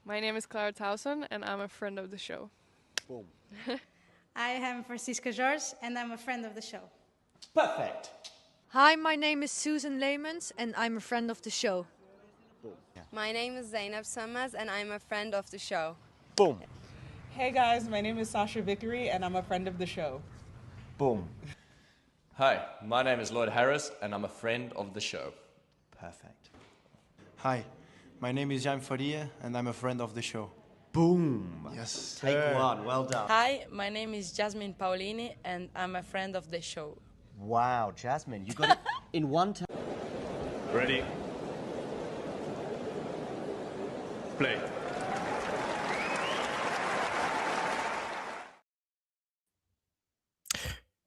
My name is Clara Towson, and I'm a friend of the show. Boom. I am Francisca George, and I'm a friend of the show. Perfect. Hi, my name is Susan Leemans and I'm a friend of the show. Boom. Yeah. My name is Zainab Sammaz and I'm a friend of the show. Boom. Hey guys, my name is Sasha Vickery and I'm a friend of the show. Boom. Hi, my name is Lloyd Harris and I'm a friend of the show. Perfect. Hi, my name is Jaime Faria and I'm a friend of the show. Boom. Yes. Take one. Well done. Hi, my name is Jasmine Paulini and I'm a friend of the show. Wow, Jasmine, you got it in one time. Ready? Play.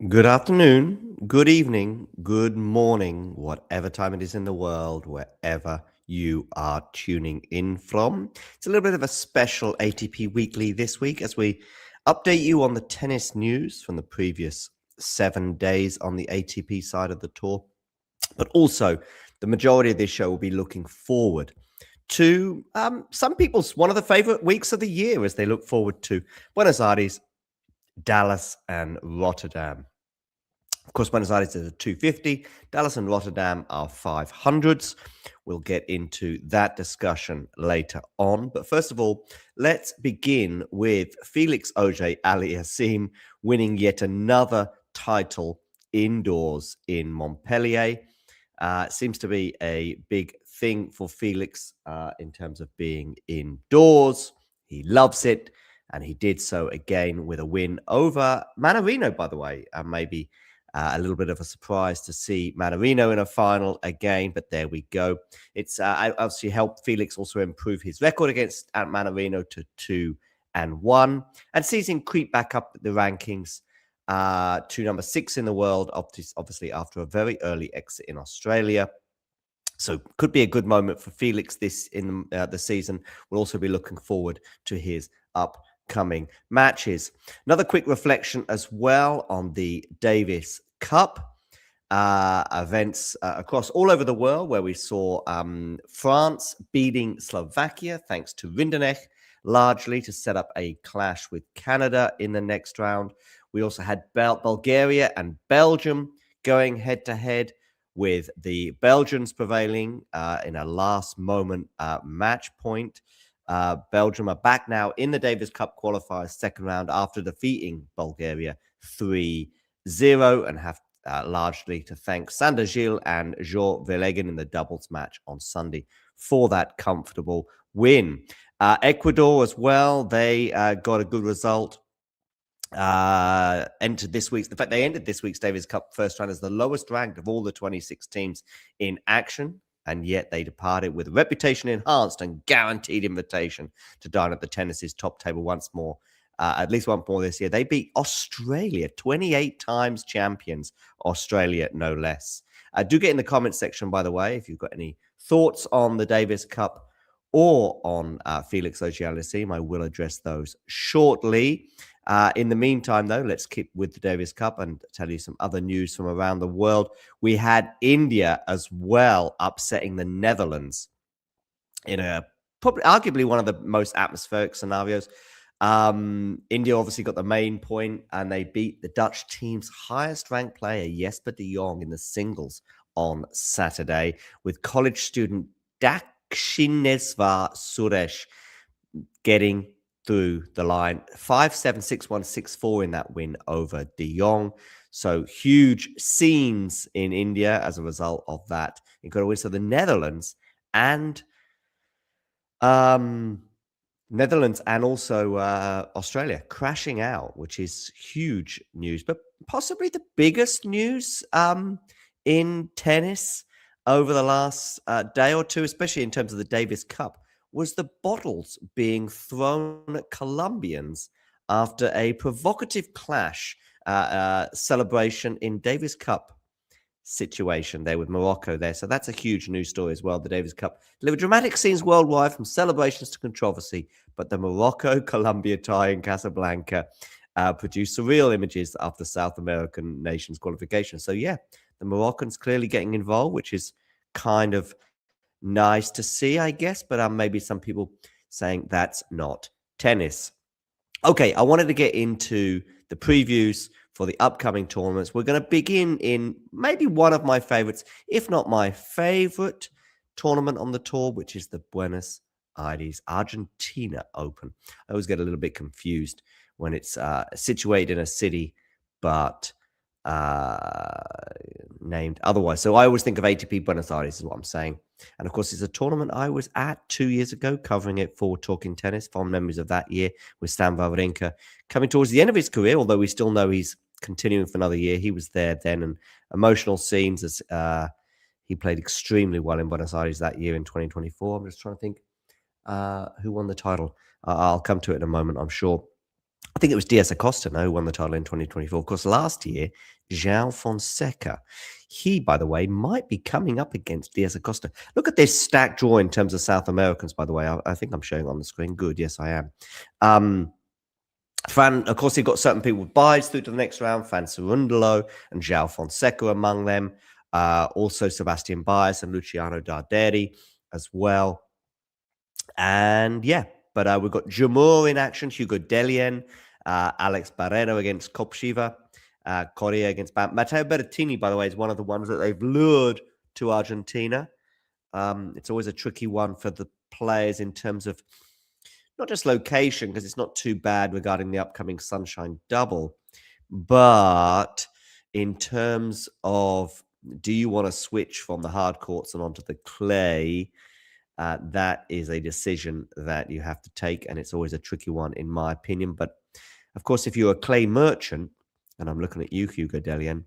Good afternoon, good evening, good morning, whatever time it is in the world, wherever you are tuning in from. It's a little bit of a special ATP Weekly this week as we update you on the tennis news from the previous 7 days on the ATP side of the tour. But also, the majority of this show will be looking forward to some people's one of the favorite weeks of the year as they look forward to Buenos Aires, Dallas, and Rotterdam. Of course, Buenos Aires is a 250. Dallas and Rotterdam are 500s. We'll get into that discussion later on. But first of all, let's begin with Felix Auger-Aliassime winning yet another title indoors in Montpellier. Seems to be a big thing for Felix in terms of being indoors. He loves it, and he did so again with a win over Mannarino, by the way. Maybe a little bit of a surprise to see Mannarino in a final again, but there we go. It's obviously helped Felix also improve his record against Mannarino to 2-1, and sees him creep back up the rankings to number 6 in the world, obviously after a very early exit in Australia. So could be a good moment for Felix this in the season. We'll also be looking forward to his upcoming matches. Another quick reflection as well on the Davis Cup events across all over the world, where we saw France beating Slovakia thanks to Rinderknech, largely to set up a clash with Canada in the next round. We also had Bulgaria and Belgium going head-to-head, with the Belgians prevailing in a last-moment match point. Belgium are back now in the Davis Cup qualifiers second round after defeating Bulgaria 3-0, and have largely to thank Sander Gilles and Jean Verlegen in the doubles match on Sunday for that comfortable win. Ecuador as well, they got a good result. Entered this week's, in fact, they ended this week's Davis Cup first round as the lowest ranked of all the 26 teams in action, and yet they departed with a reputation enhanced and guaranteed invitation to dine at the tennis's top table once more, at least once more this year. They beat Australia, 28 times champions, Australia no less. Do get in the comments section, by the way, if you've got any thoughts on the Davis Cup or on Felix Auger-Aliassime. I will address those shortly. In the meantime, though, let's keep with the Davis Cup and tell you some other news from around the world. We had India as well upsetting the Netherlands in a probably arguably one of the most atmospheric scenarios. India obviously got the main point, and they beat the Dutch team's highest ranked player, Jesper de Jong, in the singles on Saturday, with college student Dakshineswar Suresh getting through the line 5-7, 6-1, 6-4 in that win over de Jong. So huge scenes in India as a result of that incredible win. So the Netherlands and also Australia crashing out, which is huge news, but possibly the biggest news in tennis over the last day or two, especially in terms of the Davis Cup, was the bottles being thrown at Colombians after a provocative clash celebration in Davis Cup situation there with Morocco there. So that's a huge news story as well. The Davis Cup delivered dramatic scenes worldwide, from celebrations to controversy, but the Morocco-Colombia tie in Casablanca produced surreal images after South American nations qualification. So yeah, the Moroccans clearly getting involved, which is kind of nice to see, I guess, but maybe some people saying that's not tennis. Okay, I wanted to get into the previews for the upcoming tournaments. We're going to begin in maybe one of my favorites, if not my favorite tournament on the tour, which is the Buenos Aires Argentina Open. I always get a little bit confused when it's situated in a city, but named otherwise. So I always think of ATP Buenos Aires is what I'm saying. And of course, it's a tournament I was at 2 years ago, covering it for Talking Tennis. Fond memories of that year with Stan Wawrinka coming towards the end of his career, although we still know he's continuing for another year. He was there then, and emotional scenes as he played extremely well in Buenos Aires that year in 2024. I'm just trying to think who won the title. I'll come to it in a moment, I'm sure. I think it was Diaz Acosta who won the title in 2024. Of course, last year, João Fonseca. He, by the way, might be coming up against Diaz Acosta. Look at this stacked draw in terms of South Americans, by the way. I think I'm showing on the screen. Good. Yes, I am. Of course, you've got certain people with buys through to the next round. Fran Cerundolo and João Fonseca among them. Also, Sebastian Baez and Luciano Darderi as well. And yeah, but we've got Jamur in action, Hugo Delien, Alex Barrero against Kopchiva, Correa against Matteo Berrettini, by the way, is one of the ones that they've lured to Argentina. It's always a tricky one for the players in terms of not just location, because it's not too bad regarding the upcoming Sunshine Double, but in terms of do you want to switch from the hard courts and onto the clay? That is a decision that you have to take, and it's always a tricky one, in my opinion. But, of course, if you're a clay merchant, and I'm looking at you, Hugo Delien,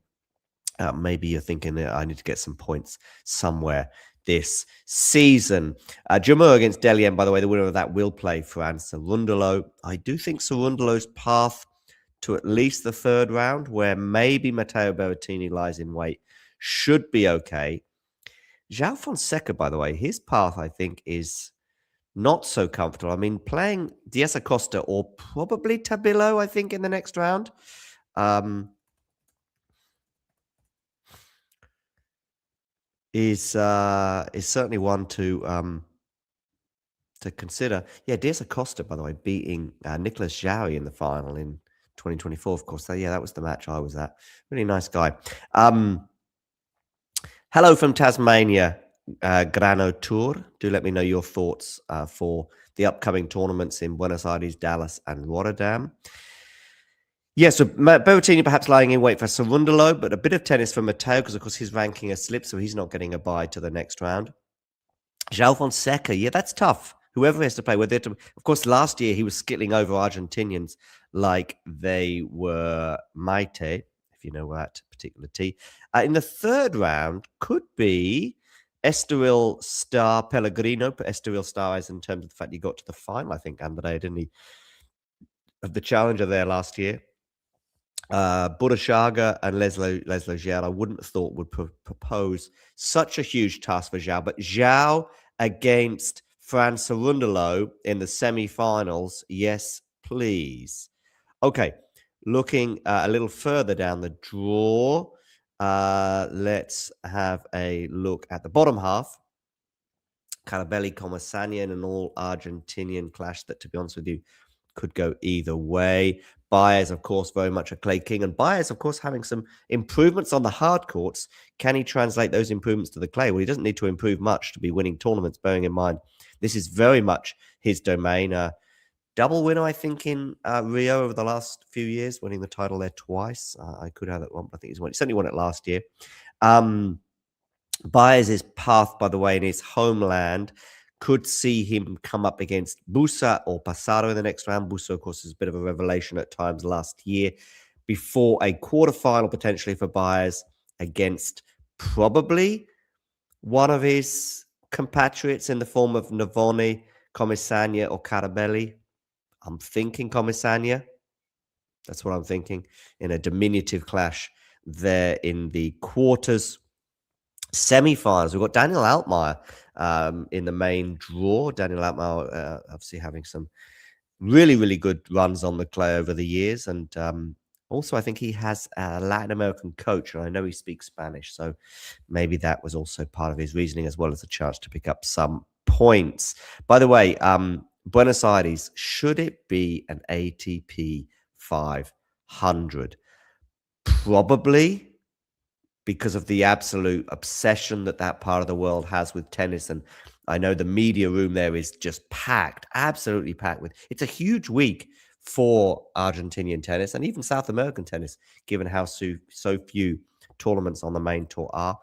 maybe you're thinking that I need to get some points somewhere this season. Jamur against Delien, by the way, the winner of that will play Fran Cerundolo. I do think Cerundolo's path to at least the third round, where maybe Matteo Berrettini lies in wait, should be okay. João Fonseca, by the way, his path, I think, is not so comfortable. I mean, playing Diaz Acosta or probably Tabilo, I think, in the next round. Is certainly one to consider. Yeah, Diaz Acosta, by the way, beating Nicolas Joui in the final in 2024, of course. Yeah, that was the match I was at. Really nice guy. Hello from Tasmania, Grano Tour. Do let me know your thoughts for the upcoming tournaments in Buenos Aires, Dallas, and Rotterdam. Yeah, so Berrettini perhaps lying in wait for Cerundolo, but a bit of tennis for Matteo, because, of course, his ranking has slipped, so he's not getting a bye to the next round. João Fonseca, yeah, that's tough. Whoever has to play with it. Of course, last year he was skittling over Argentinians like they were Maite, if you know that particular T. In the third round could be Estoril Star Pellegrino, but Estoril Star is in terms of the fact he got to the final, I think, Andrea, didn't he, of the Challenger there last year. Burashaga and Leslie Gere, I wouldn't have thought would propose such a huge task for João, but João against Fran Cerundolo in the semi-finals, yes, please. Okay, looking a little further down the draw, let's have a look at the bottom half. Carabelli, Comesaña, and an all-Argentinian clash that, to be honest with you, could go either way. Baez, of course, very much a clay king. And Baez, of course, having some improvements on the hard courts. Can he translate those improvements to the clay? Well, he doesn't need to improve much to be winning tournaments, bearing in mind this is very much his domain. Double winner, I think, in Rio over the last few years, winning the title there twice. I could have that one, but I think he certainly won it last year. Baez's path, by the way, in his homeland could see him come up against Busa or Passaro in the next round. Busa, of course, is a bit of a revelation at times last year, before a quarterfinal potentially for Baez against probably one of his compatriots in the form of Navoni, Comesaña, or Carabelli. I'm thinking Comesaña. That's what I'm thinking, in a diminutive clash there in the quarters. Semi-finals, we've got Daniel Altmaier in the main draw. Daniel Altmaier obviously having some really, really good runs on the clay over the years. And also, I think he has a Latin American coach, and I know he speaks Spanish. So maybe that was also part of his reasoning, as well as a chance to pick up some points. By the way, Buenos Aires, should it be an ATP 500? Probably, because of the absolute obsession that part of the world has with tennis. And I know the media room there is just packed, absolutely packed with. It's a huge week for Argentinian tennis and even South American tennis, given how so few tournaments on the main tour are.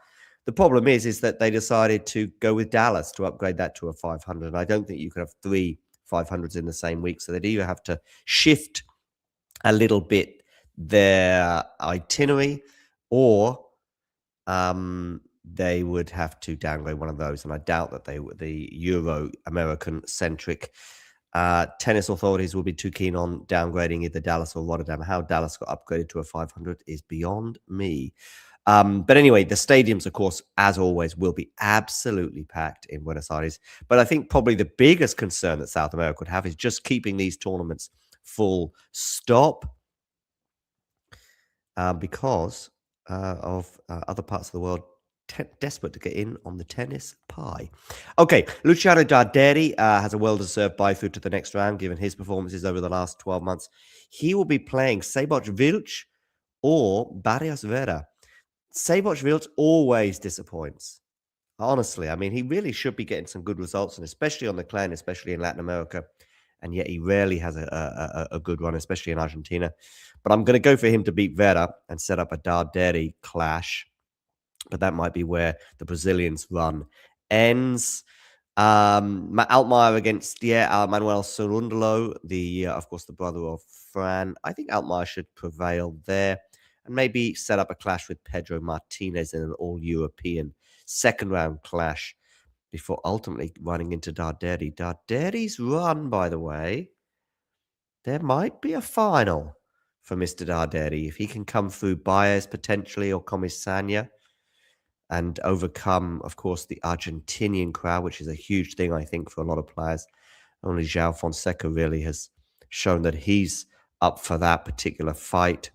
The problem is that they decided to go with Dallas to upgrade that to a 500. And I don't think you could have 3 500s in the same week. So they'd either have to shift a little bit their itinerary, or they would have to downgrade one of those. And I doubt that the Euro-American centric tennis authorities will be too keen on downgrading either Dallas or Rotterdam. How Dallas got upgraded to a 500 is beyond me. But anyway, the stadiums, of course, as always, will be absolutely packed in Buenos Aires. But I think probably the biggest concern that South America would have is just keeping these tournaments full stop, because of other parts of the world desperate to get in on the tennis pie. Okay, Luciano Darderi has a well-deserved bye-through to the next round, given his performances over the last 12 months. He will be playing Sejboch Vilch or Barrios Vera. Sejboch Vilch always disappoints. Honestly, I mean, he really should be getting some good results, and especially on the clay, and especially in Latin America. And yet he rarely has a good run, especially in Argentina. But I'm going to go for him to beat Vera and set up a Darderi clash. But that might be where the Brazilians' run ends. Altmaier against Manuel Cerundolo, of course, the brother of Fran. I think Altmaier should prevail there, and maybe set up a clash with Pedro Martinez in an all-European second-round clash before ultimately running into Darderi. Darderi's run, by the way, there might be a final for Mr. Darderi if he can come through Baez potentially or Comisania and overcome, of course, the Argentinian crowd, which is a huge thing, I think, for a lot of players. Only João Fonseca really has shown that he's up for that particular fight.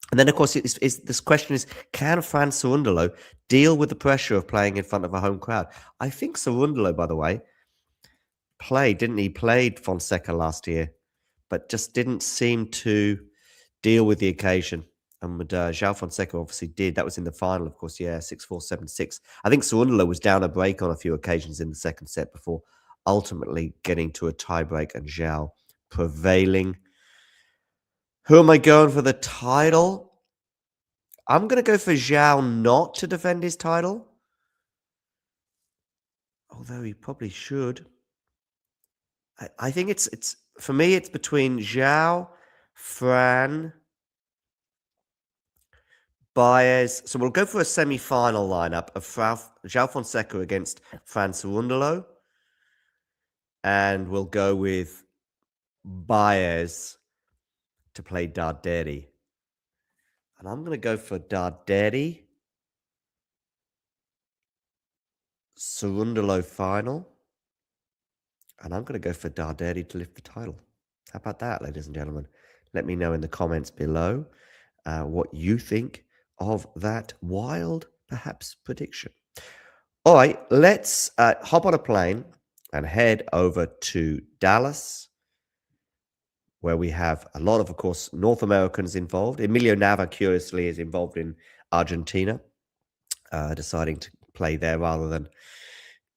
And then, of course, this question is, can Fran Cerundolo deal with the pressure of playing in front of a home crowd? I think Cerundolo, by the way, played Fonseca last year, but just didn't seem to deal with the occasion. And João Fonseca obviously did. That was in the final, of course, 6-4, 7-6. I think Cerundolo was down a break on a few occasions in the second set before ultimately getting to a tiebreak and João prevailing. Who am I going for the title? I'm going to go for João not to defend his title, although he probably should. I think it's for me, it's between João, Fran, Baez. So we'll go for a semi-final lineup of João Fonseca against Fran Cerundolo, and we'll go with Baez to play Darderi. And I'm going to go for Darderi, Cerundolo final. And I'm going to go for Darderi to lift the title. How about that, ladies and gentlemen? Let me know in the comments below what you think of that wild, perhaps, prediction. All right, let's hop on a plane and head over to Dallas, where we have a lot of course, North Americans involved. Emilio Nava, curiously, is involved in Argentina, deciding to play there rather than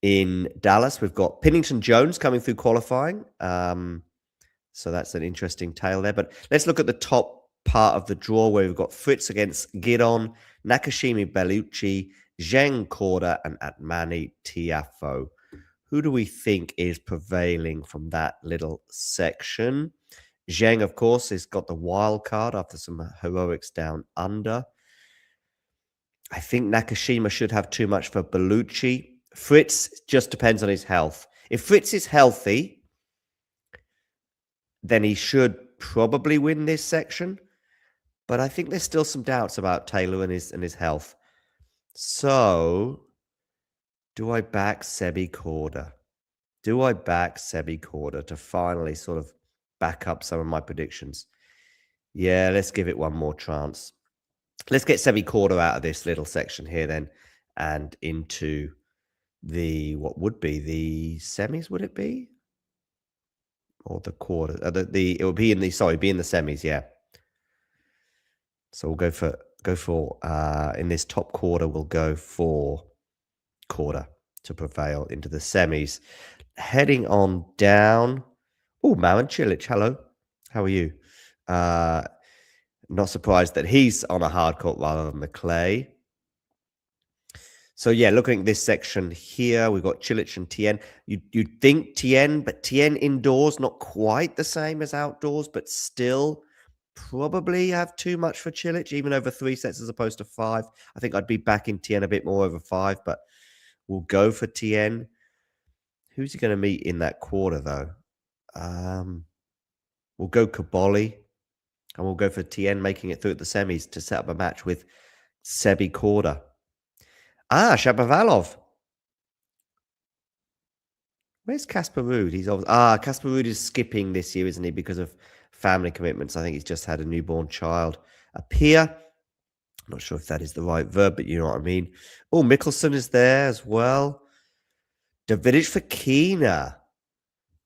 in Dallas. We've got Pennington Jones coming through qualifying. So that's an interesting tale there. But let's look at the top part of the draw, where we've got Fritz against Giron, Nakashima Bellucci, Zheng Korda, and Atmani Tiafoe. Who do we think is prevailing from that little section? Zheng, of course, has got the wild card after some heroics down under. I think Nakashima should have too much for Bellucci. Fritz just depends on his health. If Fritz is healthy, then he should probably win this section. But I think there's still some doubts about Taylor and his health. So, do I back Sebi Korda? Do I back Sebi Korda to finally sort of back up some of my predictions? Yeah, let's give it one more chance. Let's get Sebi Korda out of this little section here then, and into what would be the semis, would it be? or the quarter. It will be in the semis. Yeah. So we'll go for in this top quarter. We'll go for quarter to prevail into the semis. Heading on down. Oh, Marin Cilic, hello. How are you? Not surprised that he's on a hard court rather than the clay. So, yeah, looking at this section here, we've got Cilic and Tien. You'd think Tien, but Tien indoors, not quite the same as outdoors, but still probably have too much for Cilic, even over 3 sets as opposed to 5. I think I'd be backing Tien a bit more over 5, but we'll go for Tien. Who's he going to meet in that quarter, though? We'll go Kaboli, and we'll go for Tien making it through at the semis to set up a match with Sebi Korda. Shapovalov. Where's Casper Ruud? Casper Ruud is skipping this year, isn't he? Because of family commitments. I think he's just had a newborn child. Appear. I'm not sure if that is the right verb, but you know what I mean. Oh, Mickelson is there as well. Davidovich Fokina.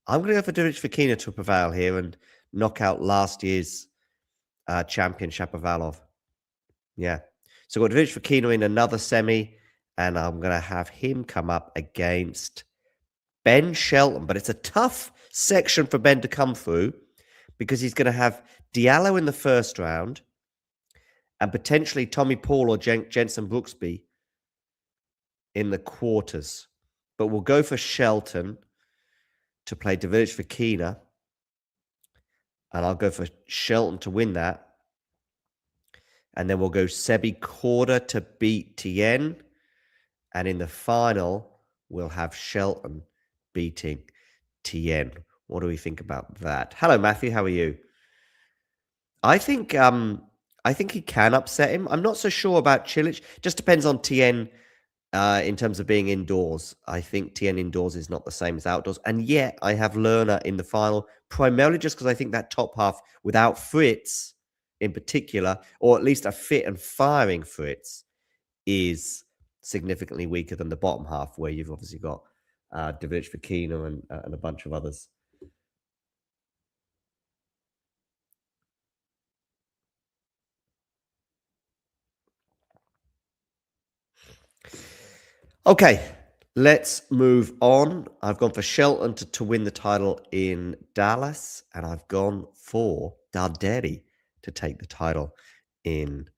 I'm going to go for Davidovich Fokina to prevail here and knock out last year's champion, Shapovalov. Yeah. So we've got Davidovich Fokina in another semi, and I'm going to have him come up against Ben Shelton. But it's a tough section for Ben to come through because he's going to have Diallo in the first round and potentially Tommy Paul or Jensen Brooksby in the quarters. But we'll go for Shelton to play Davidovich Fokina. And I'll go for Shelton to win that. And then we'll go Sebi Korda to beat Tien. And in the final, we'll have Shelton beating Tien. What do we think about that? Hello, Matthew. How are you? I think he can upset him. I'm not so sure about Cilic. Just depends on Tien in terms of being indoors. I think Tien indoors is not the same as outdoors. And yet, I have Lerner in the final, primarily just because I think that top half, without Fritz in particular, or at least a fit and firing Fritz, is significantly weaker than the bottom half, where you've obviously got Davidovich Fokina and a bunch of others. Okay, let's move on. I've gone for Shelton to win the title in Dallas, and I've gone for Darderi to take the title in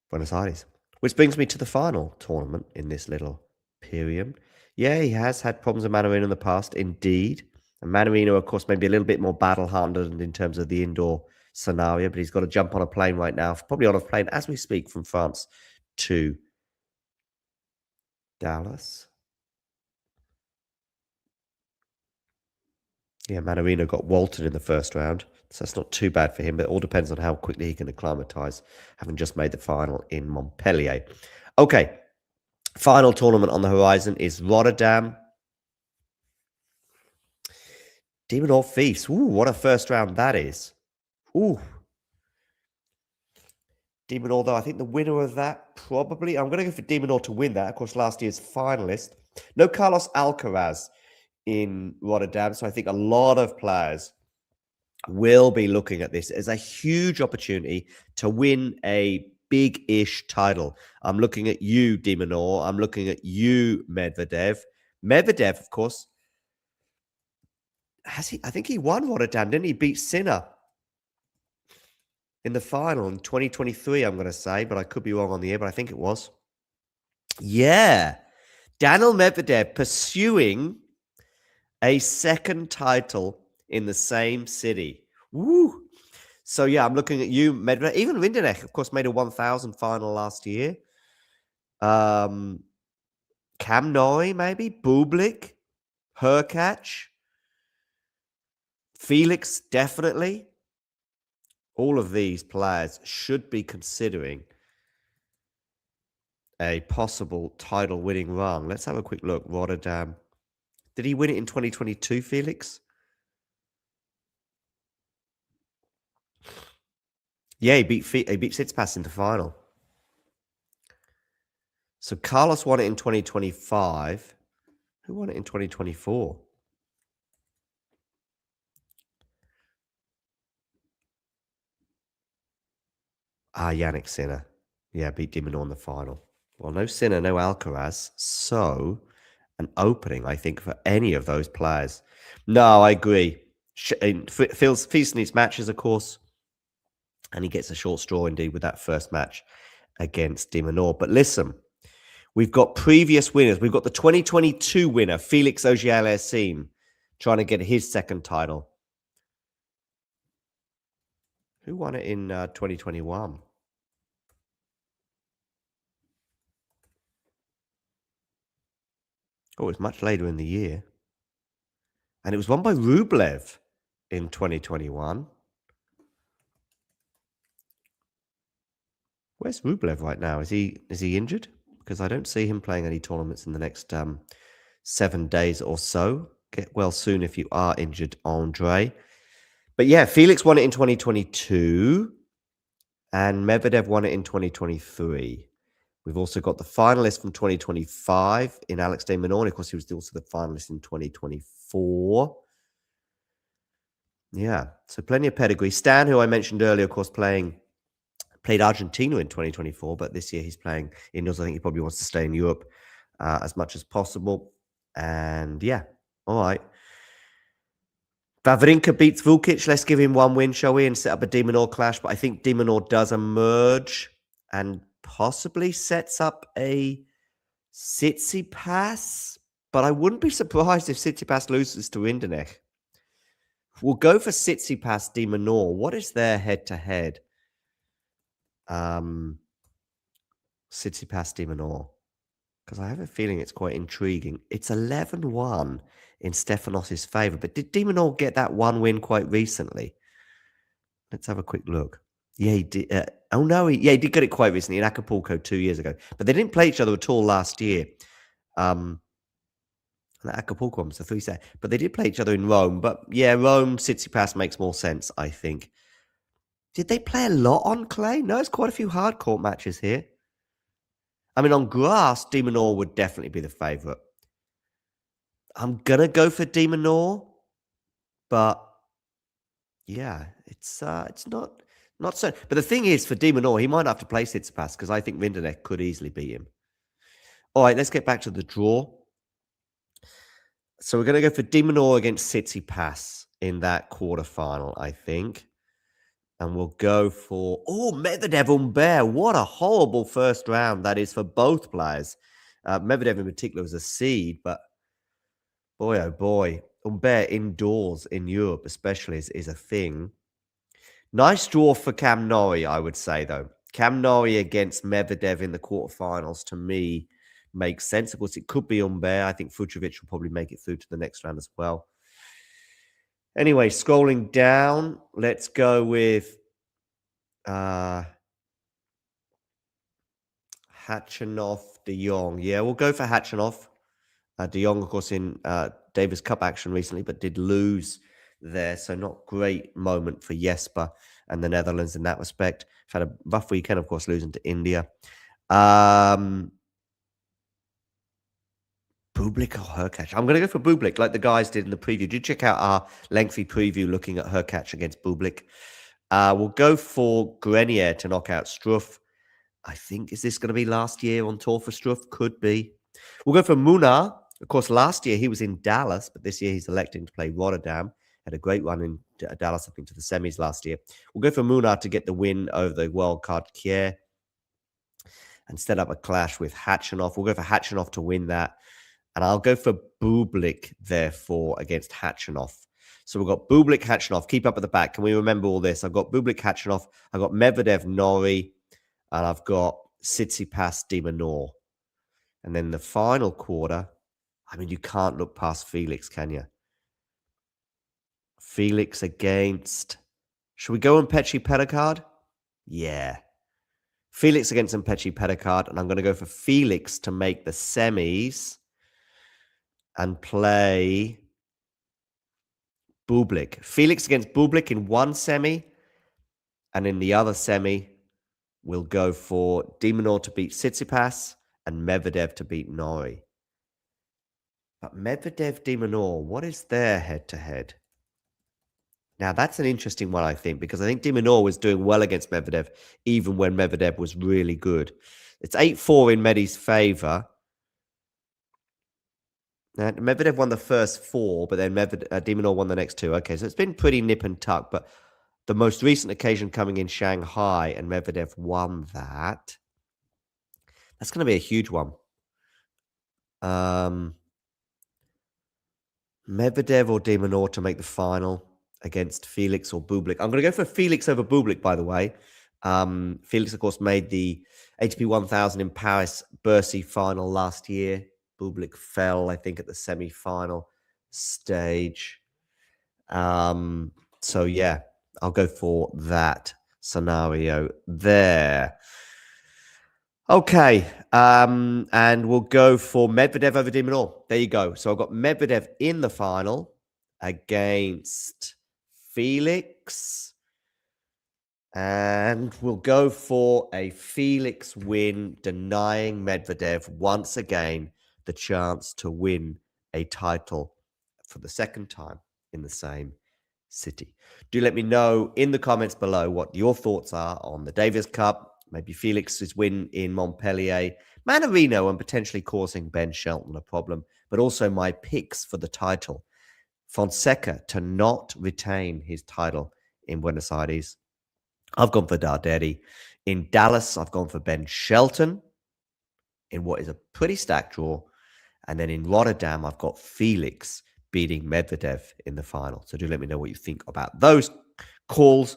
Buenos Aires. Which brings me to the final tournament in this little period. Yeah, he has had problems with Mannarino in the past, indeed. And Mannarino, of course, may be a little bit more battle-hardened in terms of the indoor scenario, but he's got to jump on a plane right now, probably on a plane as we speak from France to Dallas. Yeah, Mannarino got Walton in the first round, so that's not too bad for him, but it all depends on how quickly he can acclimatise, having just made the final in Montpellier. Okay, final tournament on the horizon is Rotterdam. De Minaur Fils. Ooh, what a first round that is. Ooh. De Minaur, though, I think the winner of that probably... I'm going to go for De Minaur to win that. Of course, last year's finalist. No Carlos Alcaraz in Rotterdam, so I think a lot of players will be looking at this as a huge opportunity to win a big-ish title. I'm looking at you, De Minaur. I'm looking at you, Medvedev. Medvedev, of course, I think he won Rotterdam, didn't he? Beat Sinner in the final in 2023, I'm going to say, but I could be wrong on the year, but I think it was. Yeah. Daniil Medvedev pursuing a second title in the same city. Woo! So, yeah, I'm looking at you, Medvedev. Even Rinderknecht, of course, made a 1,000 final last year. Cam Noy, maybe. Bublik. Hurkacz. Felix, definitely. All of these players should be considering a possible title-winning run. Let's have a quick look. Rotterdam. Did he win it in 2022, Felix? Yeah, he beat Tsitsipas in the final. So Carlos won it in 2025. Who won it in 2024? Yannick Sinner. Yeah, beat De Minaur in the final. Well, no Sinner, no Alcaraz. So, an opening, I think, for any of those players. No, I agree. Fils needs matches, of course. And he gets a short straw, indeed, with that first match against De Minaur. But listen, we've got previous winners. We've got the 2022 winner, Felix Auger-Aliassime, trying to get his second title. Who won it in 2021? Oh, it was much later in the year. And it was won by Rublev in 2021. Where's Rublev right now? Is he injured? Because I don't see him playing any tournaments in the next 7 days or so. Get well soon if you are injured, Andre. But yeah, Felix won it in 2022 and Medvedev won it in 2023. We've also got the finalist from 2025 in Alex de Minaur. Of course, he was also the finalist in 2024. Yeah, so plenty of pedigree. Stan, who I mentioned earlier, of course, played Argentina in 2024, but this year he's playing indoors. I think he probably wants to stay in Europe as much as possible. And yeah, all right. Wawrinka beats Vukic. Let's give him one win, shall we, and set up a De Minaur clash. But I think De Minaur does emerge and possibly sets up a Tsitsipas. But I wouldn't be surprised if Tsitsipas loses to Rinderknech. We'll go for Tsitsipas De Minaur. What is their head-to-head? Tsitsipas De Minaur. Because I have a feeling it's quite intriguing. It's 11-1 in Stefanos' favour. But did De Minaur get that one win quite recently? Let's have a quick look. Yeah, he did. He did get it quite recently in Acapulco 2 years ago. But they didn't play each other at all last year. And that Acapulco was a 3-set. But they did play each other in Rome. But yeah, Rome, Tsitsipas makes more sense, I think. Did they play a lot on clay? No, it's quite a few hard court matches here. I mean, on grass, De Minaur would definitely be the favourite. I'm going to go for De Minaur. But yeah, it's not so. But the thing is, for De Minaur, he might have to play Tsitsipas because I think Rinderknech could easily beat him. All right, let's get back to the draw. So we're going to go for De Minaur against Tsitsipas in that quarterfinal, I think. And we'll go for, Medvedev Humbert. What a horrible first round that is for both players. Medvedev in particular was a seed, but boy, oh boy. Humbert indoors in Europe especially is a thing. Nice draw for Cam Norrie, I would say, though. Cam Norrie against Medvedev in the quarterfinals, to me, makes sense. Of course, it could be Humbert. I think Fucsovics will probably make it through to the next round as well. Anyway, scrolling down, let's go with Khachanov de Jong. Yeah, we'll go for Khachanov. De Jong, of course, in Davis Cup action recently, but did lose there. So not great moment for Jesper and the Netherlands in that respect. Had a rough weekend, of course, losing to India. Bublik or Hurkacz? I'm going to go for Bublik, like the guys did in the preview. Did check out our lengthy preview looking at Hurkacz against Bublik. We'll go for Grenier to knock out Struff. I think, is this going to be last year on tour for Struff? Could be. We'll go for Munar. Of course, last year he was in Dallas, but this year he's electing to play Rotterdam. Had a great run in Dallas, I think, to the semis last year. We'll go for Munar to get the win over the wild card Kier and set up a clash with Khachanov. We'll go for Khachanov to win that. And I'll go for Bublik, therefore, against Khachanov. So we've got Bublik, Khachanov. Keep up at the back. Can we remember all this? I've got Bublik, Khachanov. I've got Medvedev, Norrie. And I've got Tsitsipas, De Minaur. And then the final quarter, I mean, you can't look past Felix, can you? Felix against... Should we go on Petri Pedicard? Yeah. Felix against Petri Pedicard. And I'm going to go for Felix to make the semis and play Bublik. Felix against Bublik in one semi. And in the other semi, we'll go for De Minaur to beat Tsitsipas and Medvedev to beat Norrie. But Medvedev, De Minaur, what is their head-to-head? Now, that's an interesting one, I think, because I think de Minaur was doing well against Medvedev, even when Medvedev was really good. It's 8-4 in Medi's favour. Now, Medvedev won the first 4, but then de Minaur won the next 2. Okay, so it's been pretty nip and tuck, but the most recent occasion coming in Shanghai, and Medvedev won that. That's going to be a huge one. Medvedev or de Minaur to make the final against Felix or Bublik. I'm going to go for Felix over Bublik, by the way. Felix, of course, made the ATP 1000 in Paris Bercy final last year. Bublik fell, I think, at the semi-final stage. So, yeah, I'll go for that scenario there. Okay, and we'll go for Medvedev over de Minaur. There you go. So I've got Medvedev in the final against Felix. And we'll go for a Felix win, denying Medvedev once again the chance to win a title for the second time in the same city. Do let me know in the comments below what your thoughts are on the Davis Cup, maybe Felix's win in Montpellier, Mannarino, and potentially causing Ben Shelton a problem, but also my picks for the title. Fonseca to not retain his title in Buenos Aires. I've gone for Darderi. In Dallas, I've gone for Ben Shelton in what is a pretty stacked draw. And then in Rotterdam, I've got Felix beating Medvedev in the final. So do let me know what you think about those calls.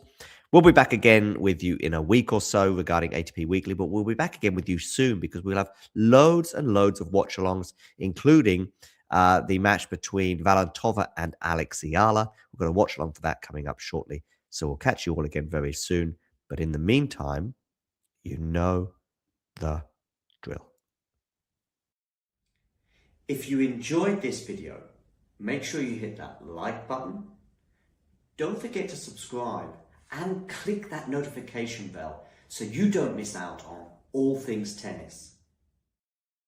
We'll be back again with you in a week or so regarding ATP Weekly, but we'll be back again with you soon because we'll have loads and loads of watch-alongs, including the match between Valentova and Alex Ayala. We've got a watch-along for that coming up shortly. So we'll catch you all again very soon. But in the meantime, you know the drill. If you enjoyed this video, make sure you hit that like button. Don't forget to subscribe and click that notification bell so you don't miss out on all things tennis.